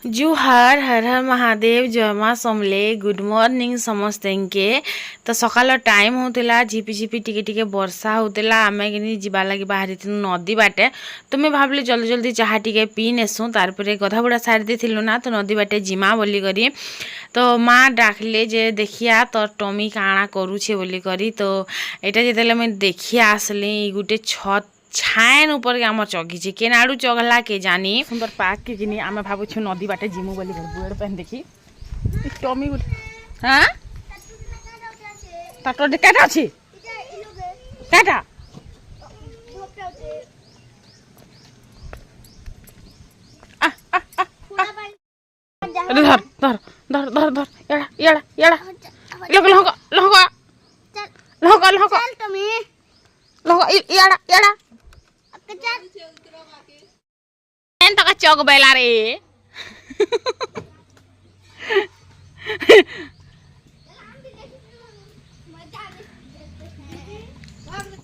जुहार हर हर महादेव जय माँ समले good morning समस्ते के तो सकाल टाइम होता झिपी झिपी टिके टिके वर्षा होता आम कि जा लगी बाहरी नदी बाटे तो मैं भाविली जल्दी जल्दी चाह टिके पी नेसु तार गधा बुड़ा सारी देलु ना तो नदी बाटे जिमा बोली करी तो माँ डाकले जे देखिया तो टमी काଣା करुछे बोली करी तो यहाँ जो मुझे देखिया आसली गोटे छत छाएन ऊपर के आम चगिचे के नाड़ू चगला के जानी सुंदर पार्क के जिनी आम भावुँ नदी बाटे जिमु बोली बुएड़ पेन देखी टमी गोटे हाँ टाटर केटा अच्छी केटा धर धर धर धर धर एड़ा एड़ा एड़ा लग लहका लहका लहका लहका लहका एड़ा एड़ा तो चौक बेला रे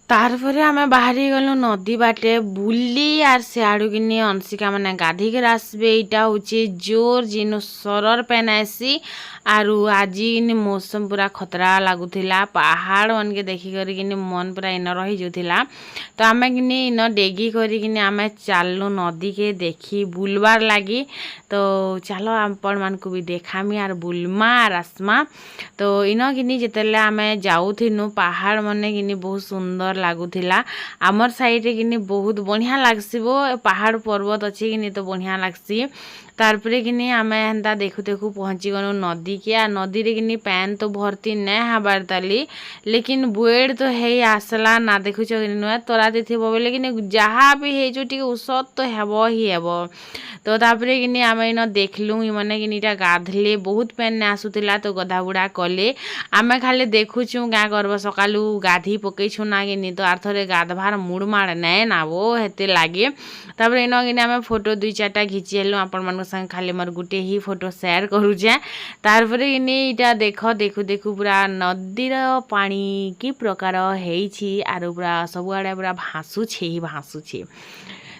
तारपरे आमे बाहरी गलु नदी बाटे बुली आर सियाड़ू किनी अंशिका मैंने गाधी के आसबे यहाँ हूँ जोर जिन सरर पेन आसी आरु आज किनी मौसम पूरा खतरा लगुला पहाड़ मन के देखिक मन पूरा इन रही जाऊला तो आम कि इन डेगी करें आम चलु नदी के देखी बुलबार लगी तो चलो आपण मान को भी देखामी आर बुलमा आर आसमा तो इन कि जिते आम जाऊनु पहाड़ मन कि बहुत सुंदर लगुला आमर साइड कि बहुत बढ़िया लगसी पहाड़ पर्वत अच्छी कि तो बढ़िया लगसी तारपरे कि आम एंता देखु देखु पहुँची गलु नदी के आ नदी रे कि पैन तो भर्ती नहीं हबार ताली लेकिन बुएड़ तो है आसला ना देखुच नुआ तोरा थी बोले कि जहाँ भी है जो टी ऊसत तो हेब ही हेब तो तापरे कि आम इन देखलु मैंने कि गाधले बहुत पेन ने आसूला तो गधा बुड़ा कले आम खाली देखुचु क्या करब सकालू गाधी पकईछु ना कि तो आर थे गाधवार मुड़ माड़ नाए ना वो हेते लगे तापर इन कि आम फोटो दुई चार्टा घिची हेलु आपण मान संग खाली मोर गुटे ही फोटो शेयर करुचे तारपरे कि इटा देख देखु देखु पूरा नदीर पानी कि प्रकार है आर पूरा सबुआड़े पूरा भासुछे ही भासुछे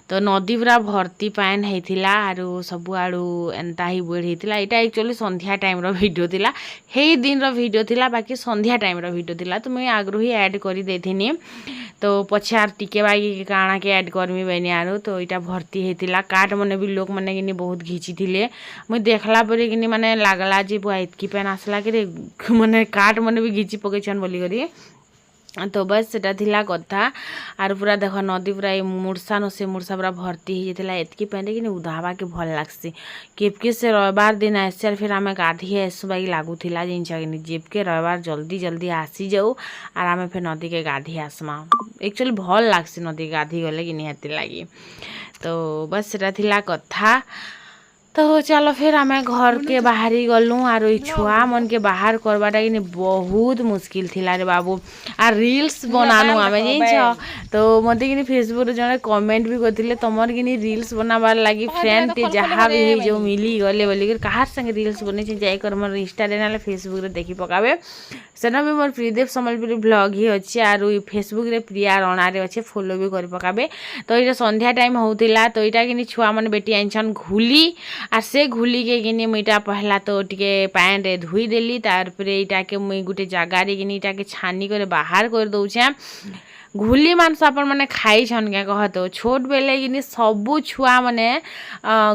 तो नदी पूरा भर्ती पैन होता आरु सबुआड़ू एंता ही बुएड़ होता यहाँ एक्चुअली संध्या टाइम रो वीडियो थिला हे दिन रो वीडियो थिला बाकी संध्या टाइम रो वीडियो थिला तो मुझे आगु ही ऐड कर देथिनी तो पछे आर टिके बागी काଣା के ऐड करमी बेनी आरो तो यहाँ भर्ती होता काट मैंने भी लोक मैंने कि बहुत घिची थे मुझे देखला पर कि मैंने लगला जे बुआ इतकी पैन आसला कि मैंने काट मैंने भी घिची पकईछन बोली करी तो बस सेटा थिला कथा आर पूरा देख नदी पूरा मुर्सा न से मुर्सा पूरा भर्ती हो जाता एतकी पेंटे कि उधावा के भल लगसी केपके से रविवार दिन आसर फिर आम गाधी आसू बाकी लगुला जिनस कि जेबके रविवार जल्दी जल्दी आसी जाऊ आर आम फिर नदी के गाधी आसमा एक्चुअली भल लगसी नदी गाधी गले कि निहाती लगी तो बस सेटा थिला कथा तो चलो फिर आम घर के बाहरी गलु आर छुआ मन के बाहर करवाटा कि बहुत मुश्किल थिला रे बाबू आर रील्स बनानु आम जान तो मत कि फेसबुक जड़े कमेंट भी करते तुमर कि रील्स बनाबार लगी फ्रेंड टे जहाँ भी है जो मिली गले बोलिक कहार संगे रील्स बन जाकर मोर इंस्टा ना फेसबुक रे देखी पकाबे सेना भी मोर प्रियदेव सम्बलपुरी ब्लॉग ही अच्छे आर फेसबुक रे प्रिया रणा रे अच्छे फॉलो भी कर पकाबे तो ये संध्या टाइम होता तो यहाँ कि छुआ मैंने बेटी आनछन घुली आर से घुली के कि मुईटा पहला तो टिके पैन रे धोई देली तारपरे इटा के मुई गुटे जगह रे कि इटा के छानी करे बाहर कर दउछे घुली मांस आपण मैंने खाई छन क्या कह तो छोट बेले कि सबू छुआ मैंने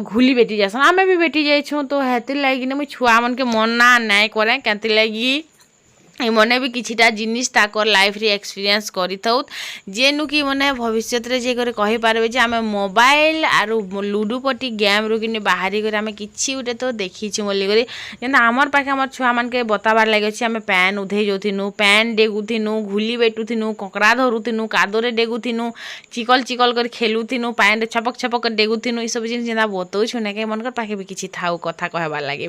घुली बेटी जासन आमे भी बेटी जाइछुँ तो हेतिर लगी मुई छुआ मन के मना नाय करे केतिर लगी मने भी किछिटा जिनिस ताकर लाइफ रे एक्सपीरियंस करि थाउत जेनु कि मने भविष्य रे जे करे कहि पारबे जे आमे मोबाइल आरु लूडो पटी गेम रो कि बाहरी करे आमे किछि उटे तो देखि छि बोली करे जेना हमर पाखे हमर छुआ मन के बताबार लागि अछि आमे पैन उधे जोथिनु पैन डेगुथिनु घुली बेटुथिनु ककरा धरुथिनु कादोरे डेगुथिनु चिकल चिकल कर खेलुथिनु पैन रे छपक छपक डेगुथिनु ई सब जिनिस जेना बतौ छु ने के मनकर पाखे भी किछि थाउ कथा कहबार लागि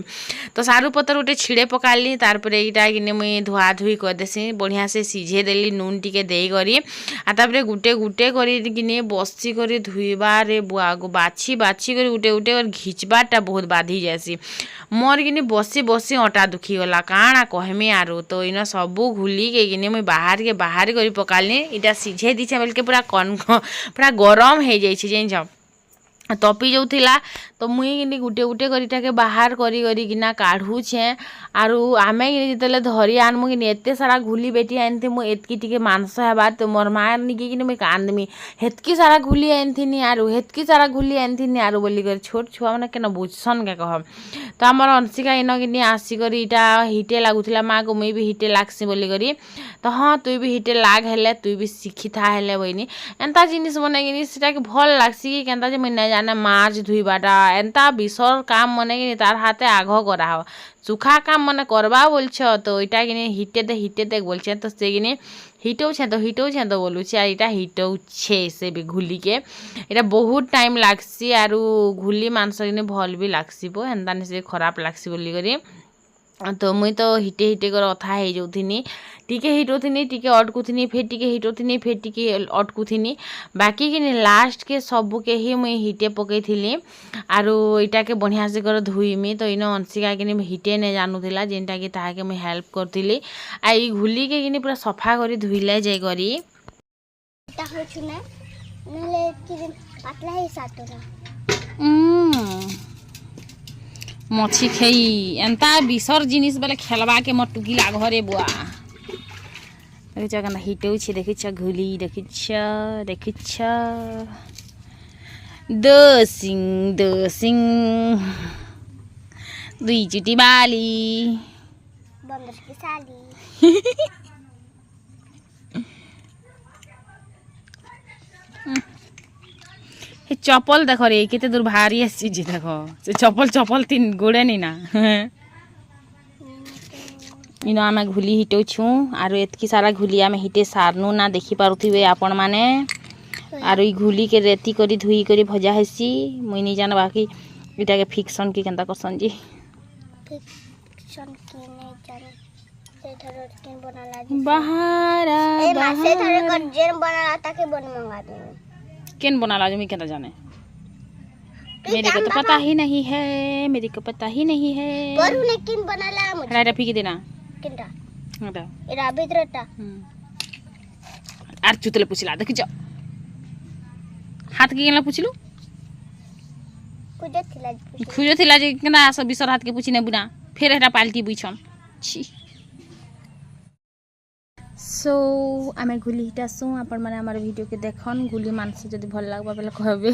तो सारू पतर उटे छिड़े पकाली तारपरे इटा कि मुई धुआ धुई करदेसी बढ़िया से सीझे देली नून टिके देई करी आ तापरे गुटे गुटे करी कि बसी करी धुईबार बाछी बाछी करी गुटे गुटे कर घिचबारटा बहुत बाधी जासी मोर कि बसी बसी अटा दुखी गला काଣା कहमी आरो तो इन सबू घुली के कि मुई बाहर करी पकाली इटा सीझे दीछे बोल के पूरा गरम हो जाइए जान तपी जाऊला तो मुई गुटे गुटे करिटाके बाहर करिकिना काढ़ुछे आरु आमे जिते धरी आनमु कि एत सारा घुली बेटी आनी मुझे एतकी टिके मांस हेबा तो मोर माँ निकी मुझे कांदमी हेतकी सारा घुली आनी आरु हेतकी सारा घुली आनी आरु बोलिक छोट छुआ मैंने केन बुझसन क्या कह तो आमर अंशिका इन कि आसिक इटा हिटे लगुला माँ को मुई भी हिटे लागसी बोलिक तो हाँ तुई भी हिटे लाग हेले तुई भी शिखी था हेले बहनी एंता जिनिस बने कि भल लागसी कि केनता जे मुझे जाने माछ धुईबाटा एंता विसर काम मने कि तार हाथे आघ करा हो सुखा काम मने करबा बोलछ तो इटा कि हिटे दे बोलछे तो से कि हिटौछे तो बोलुछे आर इटा हिटौछे से भी घुली के इटा बहुत टाइम लागसी आरु घुली मांस कि भल भी लागसी बो एंता से खराब लागसी बोली करी तो मुई तो हिटे हिटे कर अथा हो जाऊनी टिके हिटोथी टिके अटकुथी फिर टिके हिटोथी फिर टिके अटकुथी बाकी कि लास्ट के सबू के ही मुई हिटे पकई थी आरु इटा के बढ़िया से कर धुईमी तो इन अंशिका कि हिटे नहीं जानूला जेनटा कि ताके मुई हेल्प करती आ घुली के कि पूरा सफा कर धुईले जाई करी मछी खेई एंता विसर जिनिस बेले खेलबा के मोर टुकिला घरे बुआ देखिछ केना हिटौछे देखिछ घुली देखिछ दसिंग दुई चुटी बाली बंदर की साली चपल देख रे केते दूर भारी आसी देख से चपल तीन गोड़े नहीं ना इन आम घुली हिटौछु आरो एतकी सारा घुली आम हिटे सारनु ना देखि पारुथिबे आपण माने आरो ई घुली के रेती करी धुई करी भजा हेसी मुई नहीं जान बाकी इटा के फिक्सन की केनता करसन जी फिक्सन की नहीं जाने से थरो केन बनाला जी बाहर ए मासे थरो कर जेन बनाला ताके बन मंगा दे केन बनाला जो मैं केनता जाने मेरे को तो पता ही नहीं है पर उन्हें किन बनाला मुझे राइट फीकी देना किनटा हटा एरा भीतरटा आर चुतले पुछला देखि जा हाथ के केनला पुछलु खुजो थिला जे केना सब बिसर हाथ के पुछिने बुना फेर एटा पाल्टी बुइछन छी सो आमे घुली हिटासु आपण माने हमर वीडियो के देखन घुली मानस जदी भल लागबा बेले कहबे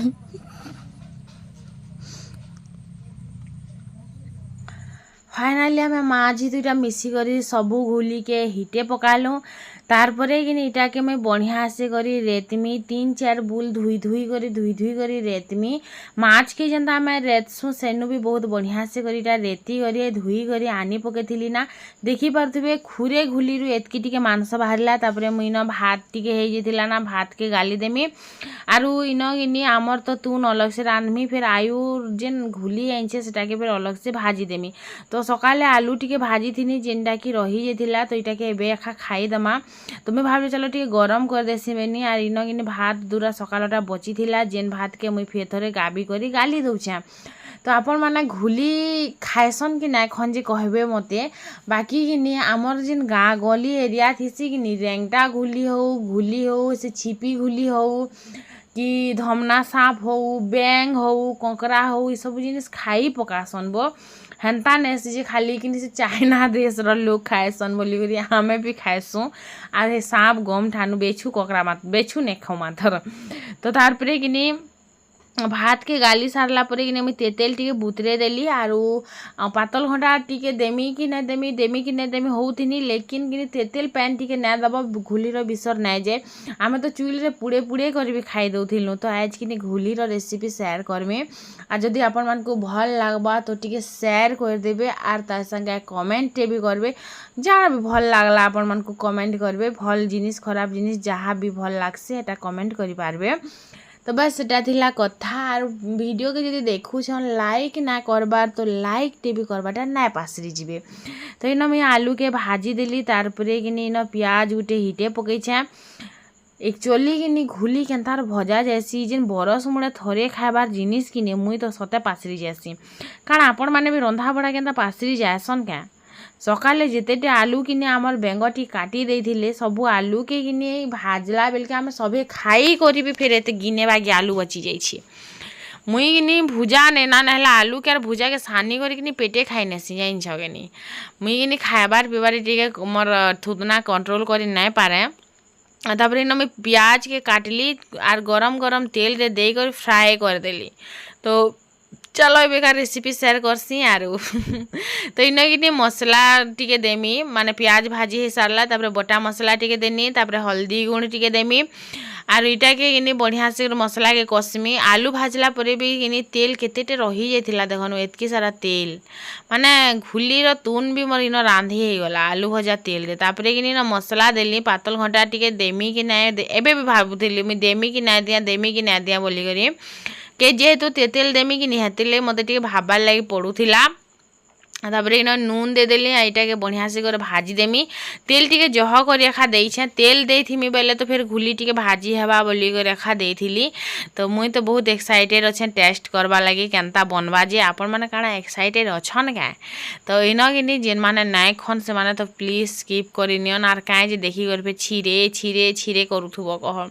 फाइनाली आम माझी दुईटा मिसिक सबू घुली के हिटे पकालु तारपरे कि इटा के मैं बढ़िया से करी रेतमी 3-4 बुल धुई करी रेतमी माछ के जनता आम रेतसु सेनु भी बहुत बढ़िया से करी रेती करी धुई करी आनी पकई ना देखी पारे खुरे घुली एतकी टिके मांस बाहरला तापरे मुई न भात टिके हो जाता ना भात के गाली देमी आरु इन कि आमर तो तुन अलग से रांधमी फिर आयु जेन घुली आईचे सेटा के फिर अलग से भाजी देमी तो सकाले आलू टिके भाजी थी जेनटा कि रही जाता तो इटा के एबे एखा खाईदमा तो मैं भाभी चलो टे गरम कर देसी बेनी आर इन कि भात दूरा सकालटा बची थिला जेन भात के मुई फिर थरे गाबी करी गाली दौछे तो आपण माने घुली खाएसन कि ना खन जे कहबे मते बाकी कि आमर जेन गाँ गली एरिया थीसी कि रेंगटा घुली हो से छिपी घुली हो कि धमना सांप हो बैंग हो कंकरा हो ये सब जिनिस खाई पकासन बो हेन्ता नहीं जे खाली कि चाइना देश लोग खाएसन बोलिक आमे भी खाएसु आर सांप गम ठानु बेचू ककरा मत बेचू नहीं खाऊ माथर तो तारपरे कि भात के गाली सारला परे कि मुझे तेतेल टिके बुतरे देली आरु पातल घंटा टिके देमी कि नहीं देमी होउथिनी लेकिन कि तेतेल पैन टिके ना दब घुलीर बिसर नहीं जाए आम तो चुल रे पुड़े पुड़े कर भी खाई दौथिलु तो आज कि घुलीर रेसिपी शेयर करमी आ जदि आपण मान को भल लागबा तो टिके शेयर कर देबे आर तार संगे कमेंट भी करबे जहाँ भी भल लागला आपण मान को कमेंट करबे भल जिनिस खराब जिनिस जहाँ भी भल लागसे एटा कमेंट करि पारबे तो बस सेटा थिला कथा आर वीडियो के जदि देखुछन लाइक ना करबार तो लाइक टे भी करबाटा ना पासरी जिबे तो इन मैं आलू के भाजी देली तारपरे कि इन प्याज गुटे हिटे पकईछे एक्चुअली कि घुली केन्तार भजा जासी जेन बरस मुड़े थरे खाइबार जिनिस कि मुई तो सते पासरी जासी कारण आपण माने भी रंधा बड़ा केन्ता पासरी जासन क्या सकाले जिते आलू कि आमर बेंगटी काटी देथिले सबू आलू के कि भाजला बेलके आम सभे खाई करी भी फिर एते गिने बागी आलू बची जाइए मुई किनी भुजा नेना नहला आलू के भुजा के सानी कर पेटे खाई नेसी जाइन छगेनी मुई किनी खाइबार पीबार टिके मोर थुतना कंट्रोल करी नहीं पारे तापर इन मैं प्याज के काटली आर गरम गरम तेल रे दे कर फ्राए कर देली तो चलो बेकार रेसिपी शेयर करसी आरु तो इन कि मसला टिके देमी माने प्याज भाजी हो सारला तापर बटा मसला टिके देनी तापर हल्दी गुण टिके देमी आर इटा के इनी बढ़िया से मसला के कसमी आलू भाजला परे भी इनी तेल केतेटे रही जाइथिला देखनु एतकी सारा तेल माने घुली रो तून भी मोर इन रांधी हे गला आलू भजा तेल दे तापरे किनी न मसला देली पातल घंटा टिके देमी कि नाय एबे भी भाबुथिली मी देमी कि नाय दिया बोली करी के जेहेतु तेतेल देमी कि निहातिले मते टिके भाबार लागि पड़ुथिला तापर इन नून दे देली एटा के बढ़िया से कर भाजी देमी तेल टिके जह कर रेखा देछे तेल देथिमी बेले तो फिर घुली टिके भाजी हेबा बोली कर रेखा देथिली तो मुई तो बहुत एक्साइटेड अच्छे टेस्ट करबा लगी केनता बनबा जे आपण माने काना एक्साइटेड अछन का तो इन कि जेन माने नाय खन से माने तो प्लीज स्किप करिनियन आर काहे जे देखि कर पे छिरे छिरे छिरे करूथुबो कह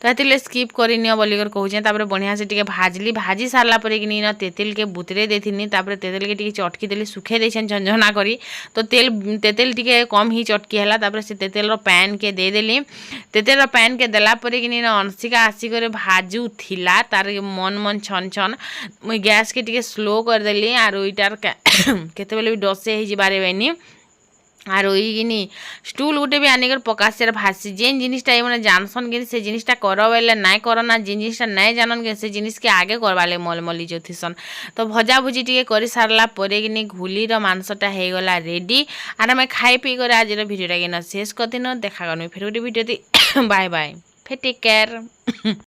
तो हेतिले स्किप करिनियो बोली कर कहूचे तापर बढ़िया से टिके भाजली भाजी सारला परे कि न तेतेल के बुतरे देथिनी तापर तेतेल के टिके चटकी देली सुखे देछन झंझना करी तो तेतेल टिके कम ही चटकी हला तापर से तेतेल रो पैन के दे देली तेतेल रो पैन के देला परे कि न अंशिका आसी करे भाजू थिला तार मन मन छन छन मुई गैस के टिके स्लो कर देली आर इटार केते बेले भी डसे ही जिबारे बेनी आर ओइगिनी स्टूल गुटे भी आनिकर पकासे भासी जेन जिनिसटा माने जानसन कि से जिनिसटा करो बेले नाय करो ना जिन जिनिसटा नाय जानन कि से जिनिस के आगे करवाले मलमली जोथिसन तो भजा भुजी टिके करि सारला परे किनी घुली रो मांसटा हे गला रेडी आर मैं खाई पी करे आज रो भिडियोटा के न शेष करदिन देखा गनु फेर वीडियो बाय बाय फेर टेक केयर।